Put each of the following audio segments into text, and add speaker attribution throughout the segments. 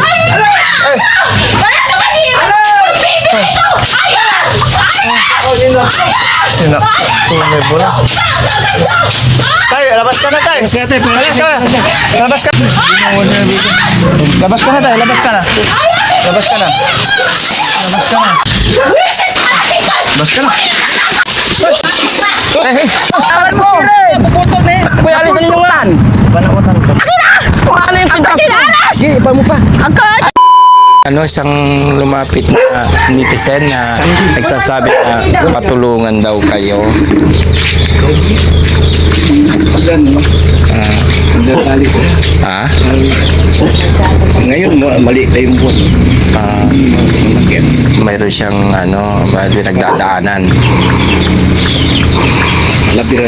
Speaker 1: Ay! Ay!
Speaker 2: Wala sa Manila! Baby na ito! Ayan!
Speaker 1: Sino? May bola. Tay, labas ka na, tay. Labas ka na. Labas ka na. Labas ka na, tay. Labas ka na. Labas ka na. Labas ka na.
Speaker 2: Wisit matikan!
Speaker 1: Labas ka na. Awan mo! Puputok na eh. Kuya, alis na yung ulan. Banakutan ko.
Speaker 2: Ano yung pintas mo?
Speaker 1: Sige, iba mo pa.
Speaker 2: Agad!
Speaker 3: Isang lumapit na netizen na nagsasabi na patulungan daw kayo. Ha?
Speaker 4: Ngayon, mali na yung buwan.
Speaker 3: Mayroon siyang pinagdadaanan.
Speaker 4: Labira.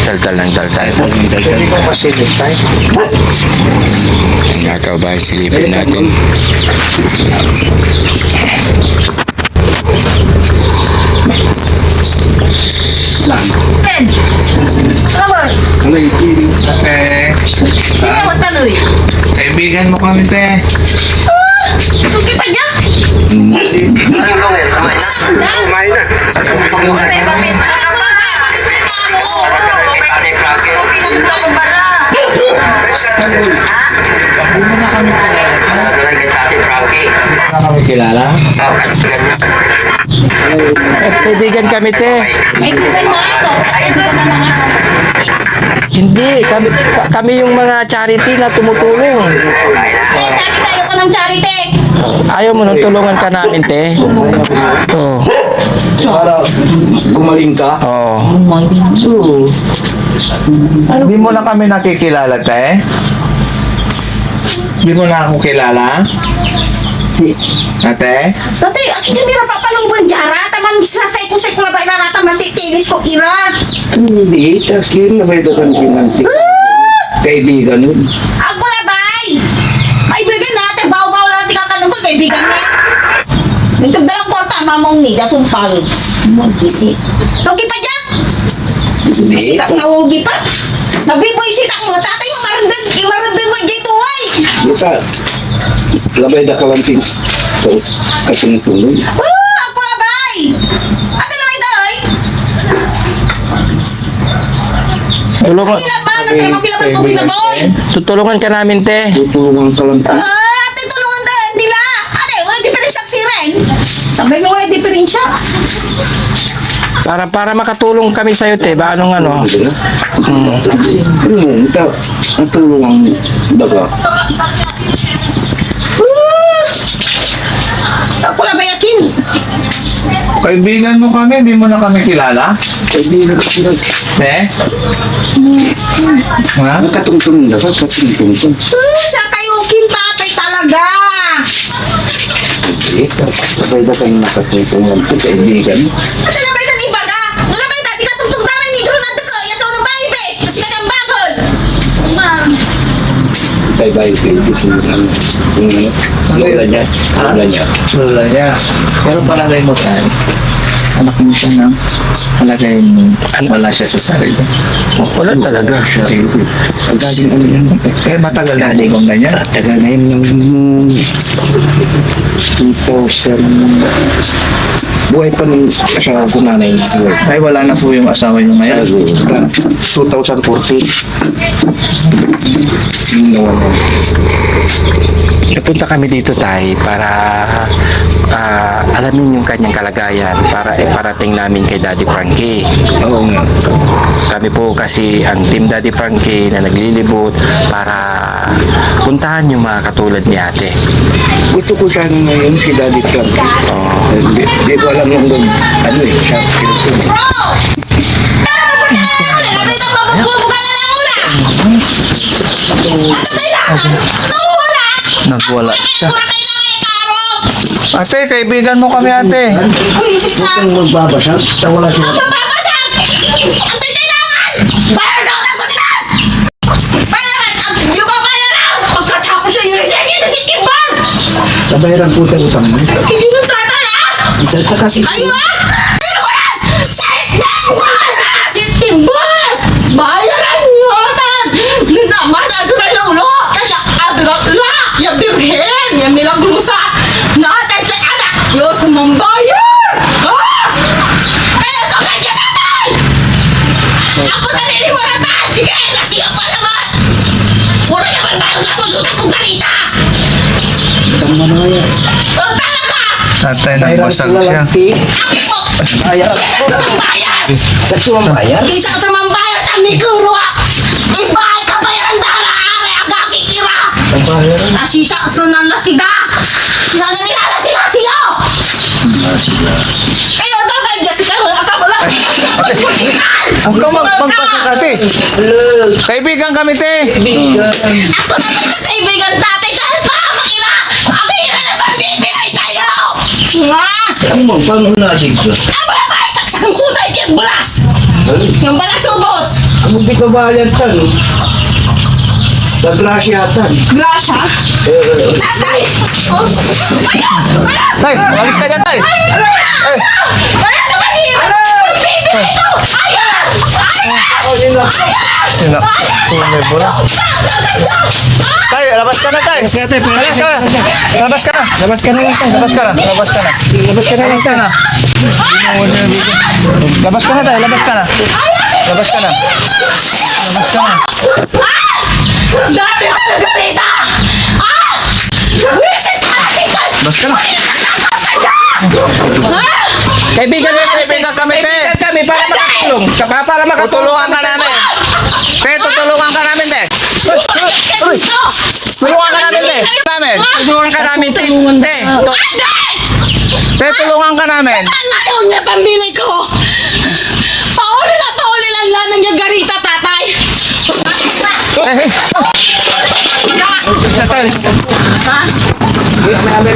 Speaker 3: Daldal ng daldal.
Speaker 1: Hindi ko pasilip, tay.
Speaker 3: Nakaw ba? Silipin natin.
Speaker 4: Ano yung feeling?
Speaker 1: Eh,
Speaker 2: Hindi mo tanoy.
Speaker 1: kaibigan mo kami, te.
Speaker 2: Tuki pa dyan!
Speaker 4: Kumain na.
Speaker 1: Hindi mo na kami kilala. Hindi mo na kami kilala.
Speaker 3: Kaibigan kami, te.
Speaker 2: Kaibigan na ito. Kaibigan na mga
Speaker 3: Hindi, kami yung mga charity na tumutulong.
Speaker 2: Charity tayo ka ng charity.
Speaker 3: Ayaw mo nung tulungan ka namin, te. Oo.
Speaker 4: Para gumaling ka.
Speaker 3: Oo.
Speaker 1: Hindi mo na kami nakikilala, te. Hindi mo na ako kilala. Ate?
Speaker 2: Dati, akin yung nira papalubang jara. Tamang sasay ko sa kulabay na rata mantitilis ko ira.
Speaker 4: Hindi, takin na ba ito kang pinantik? Kaibigan nun.
Speaker 2: Ako labay! Kaibigan natin, baw-baw lang tikakanong ko, kaibigan mo. Nagkagdalang kwarta, mamong ni, dasumpal. Mag-visit. Logi pa dyan! Visit ang nawugi pa. Nabibuisit ang tatay mo, marundan mo dito, ay!
Speaker 4: Kita, labay na kalanting. So, kasunod-sunod.
Speaker 2: Ako labay! Ano labay daw, ay?
Speaker 3: Tulungan,
Speaker 2: Kilaban, nagkamakilaban ko, boy!
Speaker 3: tutulungan ka namin, te.
Speaker 4: Tutulungan kalanting.
Speaker 2: Ate, tulungan tayo, dila! Ate, wala diferensya si Ren. Sabay mo wala diferensya.
Speaker 3: Para makatulong kami sa'yo, te. Ba, anong ano?
Speaker 4: Ito, ang tulungan daga.
Speaker 2: Ako lang bayakin.
Speaker 1: Kaibigan mo kami, hindi mo na kami kilala?
Speaker 4: Kaibigan ka sila.
Speaker 1: Te? Ha?
Speaker 4: Nakatungtong daga, katungtong.
Speaker 2: Sa kayukin tatay talaga.
Speaker 4: Labay na kang nakatungtong lang po, kaibigan.
Speaker 2: At labay ng iba ka. Labay na, di ka tugtog namin ni Drew Nando ko. Yaso ng bahay, bes. Kasi ka ng bagod.
Speaker 4: Kay-bayo kayo kasi yung lola niya. Lola niya.
Speaker 1: Lola niya. Pero palagay mo tayo. Anak mo siya na palagay mo. Wala siya sa sarili.
Speaker 3: Wala talaga.
Speaker 4: Ang galing ano yan.
Speaker 1: Eh, matagal na hindi kong ganyan.
Speaker 4: Tagal na yun ng 2000. Buhay pa nung asawa ko nanay.
Speaker 1: Ay, wala na po yung asawa niyo ngayon.
Speaker 4: 2014. Yung nawala.
Speaker 3: Napunta kami dito, tay, para alamin yung kanyang kalagayan para parating namin kay Daddy Frankie.
Speaker 4: Oo nga.
Speaker 3: Kami po kasi ang Team Daddy Frankie na naglilibot para puntahan yung mga katulad ni ate.
Speaker 4: Gusto ko sana ngayon si Daddy Frank. Di ko alam yung ano eh, siya.
Speaker 2: Labay na mabubuga na lang ula.
Speaker 1: Nagwala siya.
Speaker 2: Pura kailangan yung karo.
Speaker 1: Ate, kaibigan mo kami, ate.
Speaker 2: Uy, isip
Speaker 4: Huwag
Speaker 2: na.
Speaker 4: kang magbabasa. Tawala siya.
Speaker 2: Mababasag! Ang kailangan! Bayar daw ng kutinan! Bayaran! Yung babayaran! Pagkatapos siya yung session na si Kimbang!
Speaker 4: Kabayaran po tayo utang mo.
Speaker 2: Hindi mo tatay, ah!
Speaker 4: Isa sa kasi.
Speaker 2: Kayo, ah! Ano ko yan? Si Kimbang! Bayaran nyo, tan! Naman, aduran na ulo! Kasi aduran la! Yabir Angel, yung milagrusa. Natin sa anak. Yung sumambayan. Kaya ito kanya natin. Ako naniniwalatan. Sige, nasiya pa naman. Puro niya malbayang na musunan kong ganita.
Speaker 4: Tama na yan.
Speaker 2: Talaga.
Speaker 1: Tatay nang
Speaker 4: Bayran
Speaker 1: basag
Speaker 4: ko
Speaker 1: siya.
Speaker 4: lang, Ti.
Speaker 2: Ako.
Speaker 4: Ayan.
Speaker 2: Kisa sa mambayan.
Speaker 4: Sa sumambayan?
Speaker 2: Kisa sa mambayan. Kami kurwa. Ibahay ka bayaran dara. Are agaki kira.
Speaker 4: Ang bayaran.
Speaker 2: Nasisa sunan na sida. Sana nilala sila siyo. Kayo daw kayo Jessica. Aka mo lang.
Speaker 1: Huwag ka magpasok ate. Kaibigan kami, te.
Speaker 2: Ako naman sa kaibigan tatay. Dahil pa makina. Makina na magbibigay tayo. Nga.
Speaker 4: Ang mga pangunalig ko.
Speaker 2: Ako na ba? Saksakang sunay kaya bulas. Yung balas ubos.
Speaker 4: Ang mga bitabalan tan. Sa grasyatan.
Speaker 2: Grasya. Tatay. Oh. Ayan. Ayan.
Speaker 1: Tay, alis ka dyan, tay. Ay,
Speaker 2: Kaya sa manira. Bibigay ko. Ayan. Ayan.
Speaker 4: Oh, yun lang.
Speaker 1: sina. May bola. Tay, labas ka na, tay. Labas ka na, tay. Labas ka na. Labas ka na lang, tay. Labas ka na. Labas ka na. Labas ka na lang, tay. Labas ka na, tay. Labas ka na. Labas ka na. Labas ka na.
Speaker 2: Dati talaga Rita. Wisit natin ka.
Speaker 1: Labas ka na. Kaibigan kami, te.
Speaker 3: Kami para makatulong. Para
Speaker 1: Tutulungan ka namin. Te, tutulungan ka namin, te. Tulungan ka namin, te.
Speaker 3: Tulungan ka namin, te.
Speaker 1: Te, tulungan ka namin.
Speaker 2: Alayaw niya pambili ko. Pauli lang lang yung garita, tatay.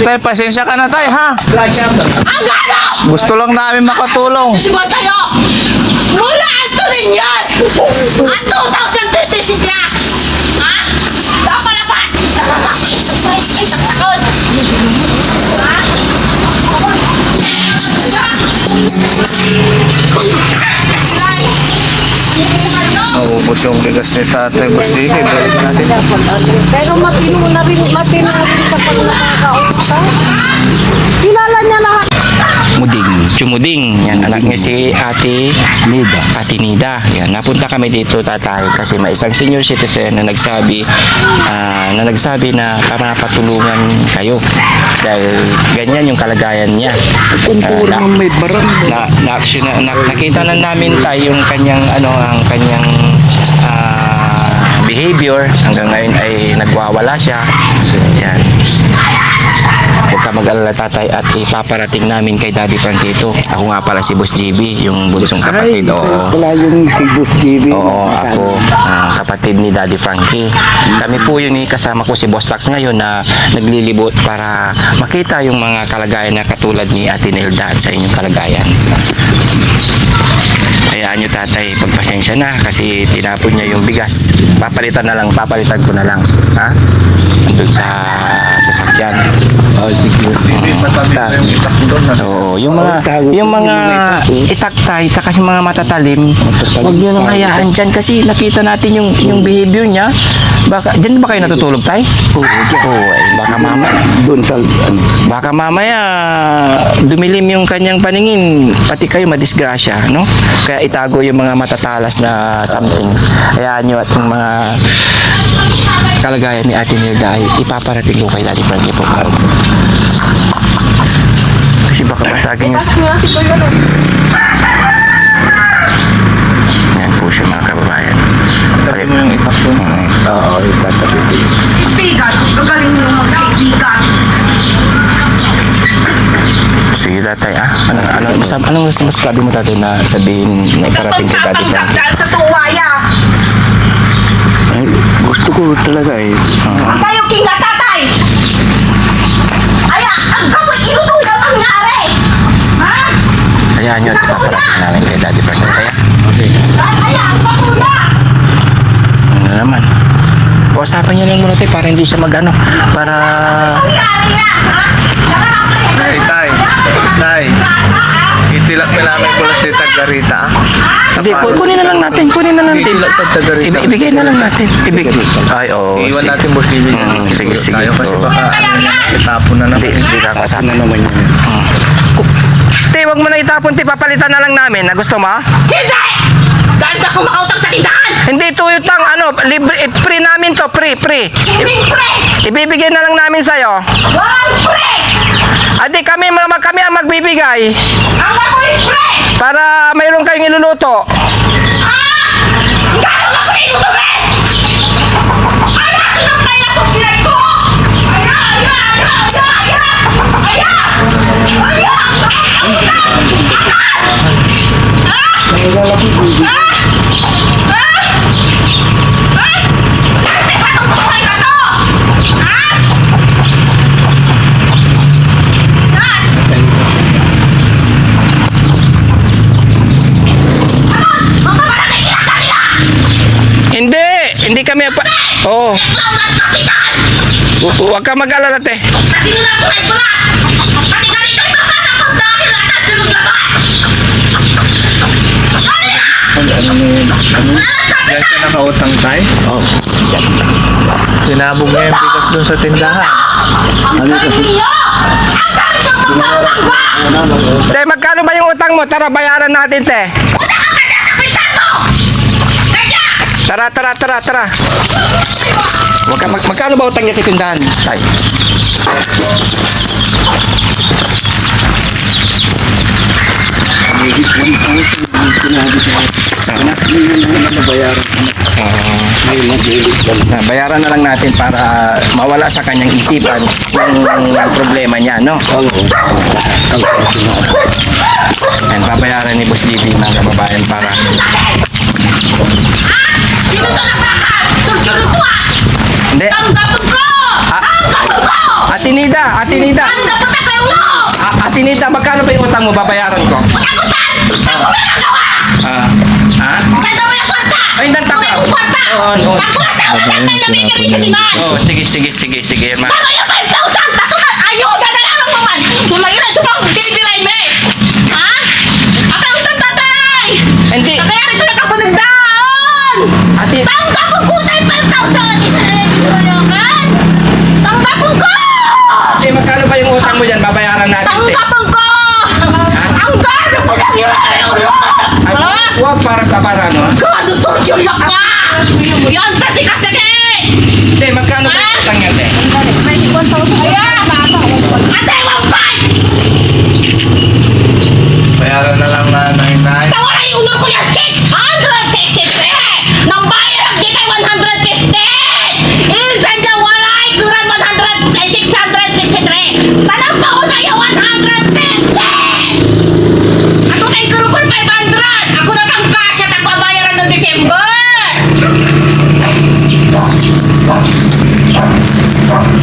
Speaker 1: Tay, pasensya ka na, tay, ha?
Speaker 2: Ang gano!
Speaker 1: Gusto lang namin makatulong.
Speaker 2: Kasi ba tayo? Mula ito rin yan! At 2036 na! Ha? Dapat na ba? Nakaka-exercise kayo sa sakot! Ha?
Speaker 1: Naubos yung bigas ni tatay, boss Dili. Balik natin.
Speaker 5: Pero matino na rin sa pag nakakausap. Kilala niya lahat.
Speaker 3: Chumuding. Yan, anak niya si Ate Nida. Yan, napunta kami dito, tatay, kasi may isang senior citizen na nagsabi na para patulungan kayo. Dahil ganyan yung kalagayan niya.
Speaker 4: Kunturang may barang.
Speaker 3: Nakita na namin tayo yung kanyang behavior. Hanggang ngayon ay nagwawala siya. Yan. Huwag ka mag-alala, tatay, at ipaparating namin kay Daddy Frankie ito. Ako nga pala si Boss JB, yung bunsong kapatid. Oo.
Speaker 4: Wala yung si Boss TV.
Speaker 3: Oo, ako, kapatid ni Daddy Frankie. Kami po yun, kasama ko si Boss Sax ngayon na naglilibot para makita yung mga kalagayan na katulad ni Ate Nelda at sa inyong kalagayan. Hayaan nyo, tatay, pagpasensya na kasi tinapon niya yung bigas. Papalitan ko na lang. Ha? Andun sa sasakyan. Oo, yung mga itaktay, saka yung mga matatalim, huwag nyo nang hayaan dyan kasi nakita natin yung behavior niya. Dyan ba kayo natutulog, tay? Oo, baka mamaya.
Speaker 4: Doon sa
Speaker 3: Baka mamaya dumilim yung kanyang paningin, pati kayo madisgrasya, no? Kaya itago yung mga matatalas na something. Hayaan nyo at yung mga kalagayan ni Ate Nilda ay ipaparating ko kay Daddy Frankie po. Kasi baka masagin yung... Yan po siya, mga kababayan.
Speaker 1: Tabi mo yung itak doon.
Speaker 4: Oo, itatabi.
Speaker 2: Kaibigan, gagaling yung magkaibigan.
Speaker 3: Sige, tatay, anong masasabi mo, tatay, na sabihin na iparating kay Daddy Frankie?
Speaker 2: Dahil sa tuwaya.
Speaker 4: Ay, gusto ko talaga eh.
Speaker 2: Tayo kinga, tatay. Aya, ang gawin, irutong na mangyari. Ha?
Speaker 3: Hayaan nyo at ipaparating namin kay Daddy Frankie. Kaya,
Speaker 2: Aya, ang bakula.
Speaker 3: ano naman. Usapan nyo lang muna, tay, para hindi siya para...
Speaker 2: Nangyari na, ha?
Speaker 1: Tay, tay. Itilak na namin pulas ni Tagarita.
Speaker 3: Hindi, kunin na lang natin. Kunin na lang natin.
Speaker 1: Itilak sa Tagarita.
Speaker 3: Ibigay na lang natin. Ay, oo.
Speaker 1: Iwan
Speaker 3: sige.
Speaker 1: natin boss David.
Speaker 3: Sige, sige.
Speaker 1: Tayo kasi
Speaker 3: Oo.
Speaker 1: baka itapon na naman.
Speaker 3: Hindi ka kasama.
Speaker 4: Ano naman yun?
Speaker 3: Te, wag mo na itapon, te. Papalitan na lang namin. Na gusto mo?
Speaker 2: Hindi! Dahil ako makautang sa tindahan!
Speaker 3: Hindi, ito yung libre, free namin to. Free.
Speaker 2: Hindi pre!
Speaker 3: Ibibigay na lang namin sa'yo.
Speaker 2: Walang pre!
Speaker 3: Adi, kami ang magbibigay.
Speaker 2: Ang ako'y pre!
Speaker 3: Para mayroon kayong iluluto.
Speaker 2: Gano'n ako inuto pre! Ayan! Sinapay na ito sinay ko!
Speaker 3: Hindi kami Oo. Huwag ka mag-alala, te.
Speaker 1: Diyan siya nakautang tayo.
Speaker 3: Oh.
Speaker 1: Sinabog niya yung bigas dun sa tindahan.
Speaker 3: Te, magkano ba yung utang mo? Tara, bayaran natin, te. Tara. Magkano ba utang niya sa tindahan, tay?
Speaker 4: Anak, yun yung nabayaran.
Speaker 3: Bayaran na lang natin para mawala sa kanyang isipan yung problema niya, no? Yan, babayaran ni Boss Bibi mga kababayan para...
Speaker 2: Sino to na baka? Tulturo ko ah!
Speaker 3: Hindi.
Speaker 2: Tanggapon ko! Tanggapon ko!
Speaker 3: Ate Nida!
Speaker 2: Ano dapat na kayo ulo?
Speaker 3: Ate Nida, magkano ba yung utang mo? Babayaran ko.
Speaker 2: Pagkagutan! Ako may nagawa!
Speaker 3: Ha?
Speaker 2: Saan daw yung kwarta?
Speaker 3: Ay, nagtaka.
Speaker 2: Wala yung kwarta!
Speaker 3: Oo.
Speaker 2: Pagkwarta ako na tayo na may kamisyon ni Ma!
Speaker 3: Oh, sige, ma.
Speaker 2: Tama yung 5,000! Tatunan! Ayuda na lang ang mga! Sumagira sa pang TV line me! Ha? Akautan tatay!
Speaker 3: Hindi.
Speaker 2: Kakayarin ko na kapunagdaon!
Speaker 3: Ate,
Speaker 2: Tanggapon ko tayo 5,000! Isa na yung kurayakan! Tanggapon ko!
Speaker 3: magkano ba yung utang mo dyan? Babayaran natin, te.
Speaker 2: Tanggapon ko! Ang gano ko lang yun!
Speaker 3: Ay, huwag para ano?
Speaker 2: Gano torture ka! Yan sa sikasake!
Speaker 3: Te, magkano ba yung utang niya, te?
Speaker 2: Ayan! Ate, 1.5!
Speaker 1: Bayaran na lang na nahinay.
Speaker 2: Tawala yung unor ko yan! 663! Nang bayar ang kita 150! Insan dyan walay! Kuran 663! Tanang pa ko tayo 150! Ako na yung kurukul 500! Ako na pang cash at ako ang bayaran ng December!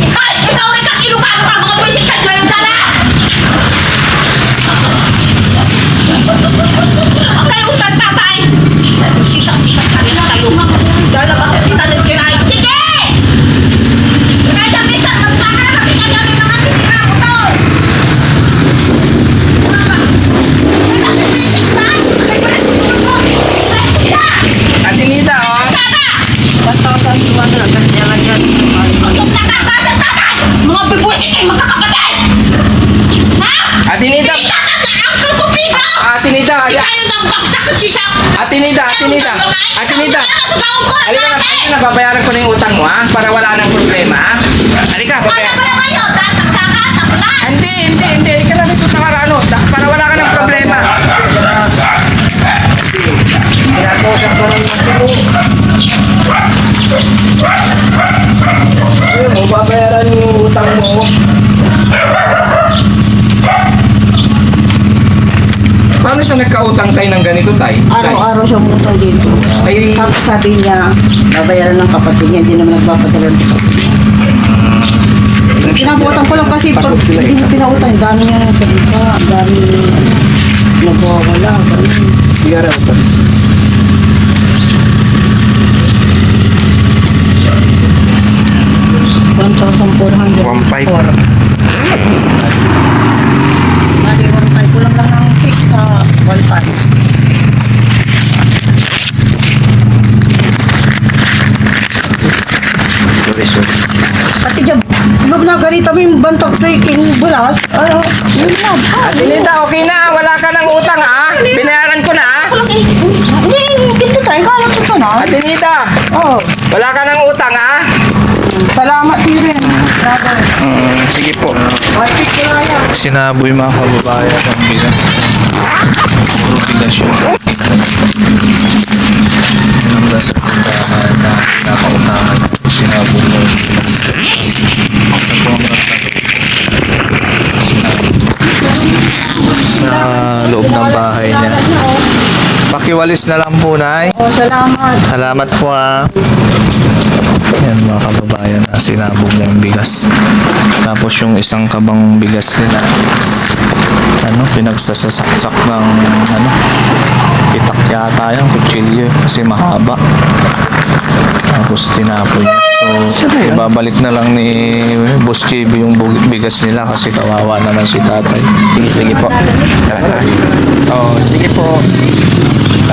Speaker 2: Ay! Ikaw rin kang ilukano ka! Mga pwisikat lang yung dala! Okay, utan tatay! Sisak ka rin tayo. Dala ba sa titanin kinay? Sige! Kaya minsan, magpakarap ka namin mga titira ko to!
Speaker 3: Ate Nida, oh.
Speaker 2: Mga bibwisit kayo magkakapatid! Ha?
Speaker 3: Ate Nida.
Speaker 2: Uncle ko Pedro!
Speaker 3: Ate Nida,
Speaker 2: Hindi tayo ng bagsak at sisa!
Speaker 3: Ate Nida. Halika na, babayaran ko na yung utang mo, ha? Para wala nang problema, ha? Halika,
Speaker 2: Ano
Speaker 3: babayaran.
Speaker 2: ba naman yun? Dahil saksakan sa bulan!
Speaker 3: Hindi. Halika na dito sa para para wala ka ng problema.
Speaker 4: Ayun, mababayaran yung utang mo.
Speaker 3: Paano siya nagkautang tayo ng ganito, tay?
Speaker 6: Araw-araw siya pumunta dito.
Speaker 3: Ay,
Speaker 6: Tapos sabi niya, babayaran ng kapatid niya, hindi naman nagpapadala ng kapatid niya. Pinabutan ko lang kasi pag hindi niya pinautang, dami niya sa ika, dami nagwawala, ganun.
Speaker 4: Tigara utang. $1,404.
Speaker 3: 1,500.
Speaker 6: Mali, 1,500 ko lang ng 6 sa bawal pa.
Speaker 1: Sorry.
Speaker 6: Pati dyan, huwag na ganito mo yung bantok na bulas. Ano? Yun na.
Speaker 3: Ate Nida, okay na. Wala ka ng utang, ha? Binayaran ko na, ha?
Speaker 6: Hindi, dito tayo. Kalang ito na.
Speaker 3: Ate Nida,
Speaker 6: Oo.
Speaker 3: wala ka ng utang, ha?
Speaker 6: Salamat din rin.
Speaker 3: Sige po.
Speaker 6: Ay, picture na yan.
Speaker 1: Sinaboy mga kababayan ng bigas. Puro bigas yun. Hanggang sa puntahan na pinakautahan. Sinaboy mo yung bigas. Sa loob ng bahay niya. Pakiwalis na lang po, Nay.
Speaker 6: Oh, salamat.
Speaker 1: Salamat po, ha. Yan mga kababayan, sinabog na yung bigas. Tapos yung isang kabang bigas nila is, pinagsasaksak ng pitak yata yung kutsilyo kasi mahaba. Tapos tinapon niya. So, ibabalik na lang ni Boss JB yung bigas nila kasi kawawa naman si tatay.
Speaker 3: Sige po. Tara. Oh, sige po.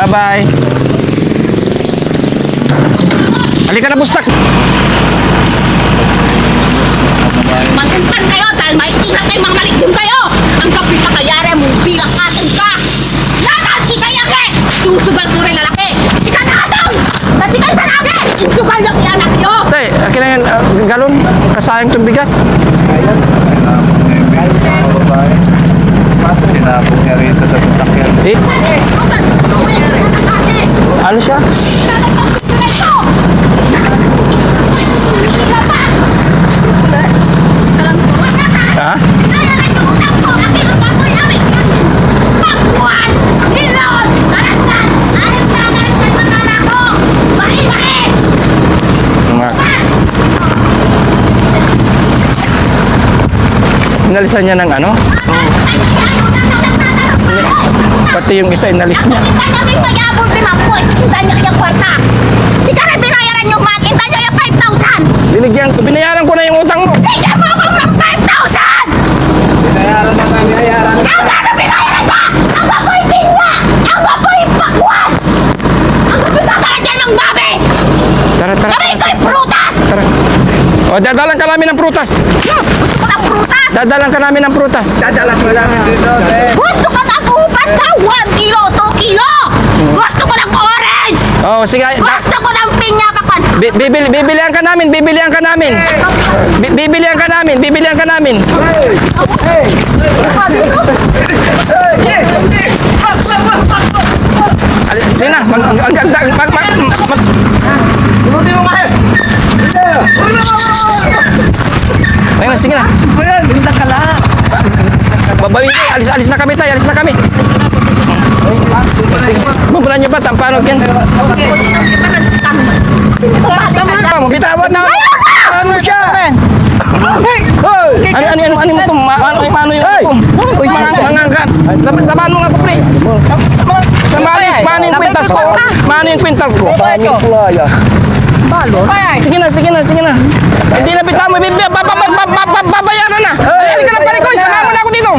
Speaker 3: Bye-bye. Halika na, Bustak.
Speaker 2: Masistan kayo dahil may ilang kayo mga maligdim kayo. Ang kapit na kayari mo bilang atin ka. Lahat si Sayage! Susugal ko rin lalaki. Ika na atong! Kasi kayo sa lagi! Sugal lang yung anak nyo!
Speaker 3: Tay, akin na yan. Galon. Kasayang itong bigas.
Speaker 1: Tinapon niya rito sa sasakyan.
Speaker 3: Eh, ano siya? Ha? Nga. Inalisan niya ng ano? Pati yung isa inalis niya. Binayaran ko na yung utang mo.
Speaker 2: Bigyan mo ako ng 5,000!
Speaker 4: Binayaran na nga, binayaran.
Speaker 2: Ang gano'n binayaran ka! Ang ako'y pinya! Ang ako'y pakwan! Ang ako'y nakara dyan ng babi!
Speaker 3: Tara.
Speaker 2: Kami ko'y prutas!
Speaker 3: Tara. O, dadalan ka namin ng prutas.
Speaker 2: Gusto ko ng prutas!
Speaker 3: Dadalan ka namin ng prutas.
Speaker 4: Dadalas mo lang dito,
Speaker 2: Gusto ko ng upas na 1 kilo, 2 kilo! Gusto ko ng orange!
Speaker 3: Oh, sige.
Speaker 2: Gusto ko ng pinya pakwan!
Speaker 3: Bibilihan ka namin. Bibilihan ka namin. Sige na. Ayun, sige na.
Speaker 6: Ganda ka lang.
Speaker 3: Babawin ko. Alis na kami tayo. Alis na kami. Sige. Mabulan niyo pa. Paano yan? Bitawan na. Ano siya? Ano mo ito? Paano yung ito? Mangangat. Samahan mo nga po, pre. Paano yung kwintas ko? Sige na. Hindi na bitaw mo. Babayaran na. Halika na pare ko. Samahan mo na ako dito.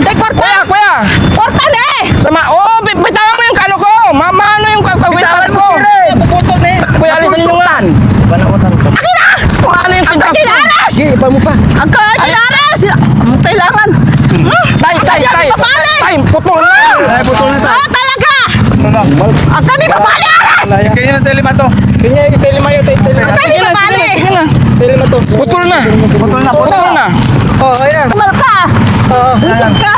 Speaker 2: Hindi, korta!
Speaker 3: Kuya.
Speaker 2: Korta na eh!
Speaker 3: Bitawan mo yung kano ko. Ano yung kwintas ko? Kuya, alisan niyo nga.
Speaker 2: Akin na!
Speaker 3: Ano yung kwintas ko?
Speaker 2: Kailangan!
Speaker 4: Sige, iba mo pa.
Speaker 2: Ang kailangan! Ang kailangan!
Speaker 3: Tay, putol na.
Speaker 2: Ah, talaga! Ang kami babali, Aras!
Speaker 1: Kaya yung telemato.
Speaker 2: Ang kami babali!
Speaker 3: Sige na. Putol na.
Speaker 1: Putol na.
Speaker 3: Putol na.
Speaker 4: Oh, ayan.
Speaker 2: Tamal ka! Lusog ka!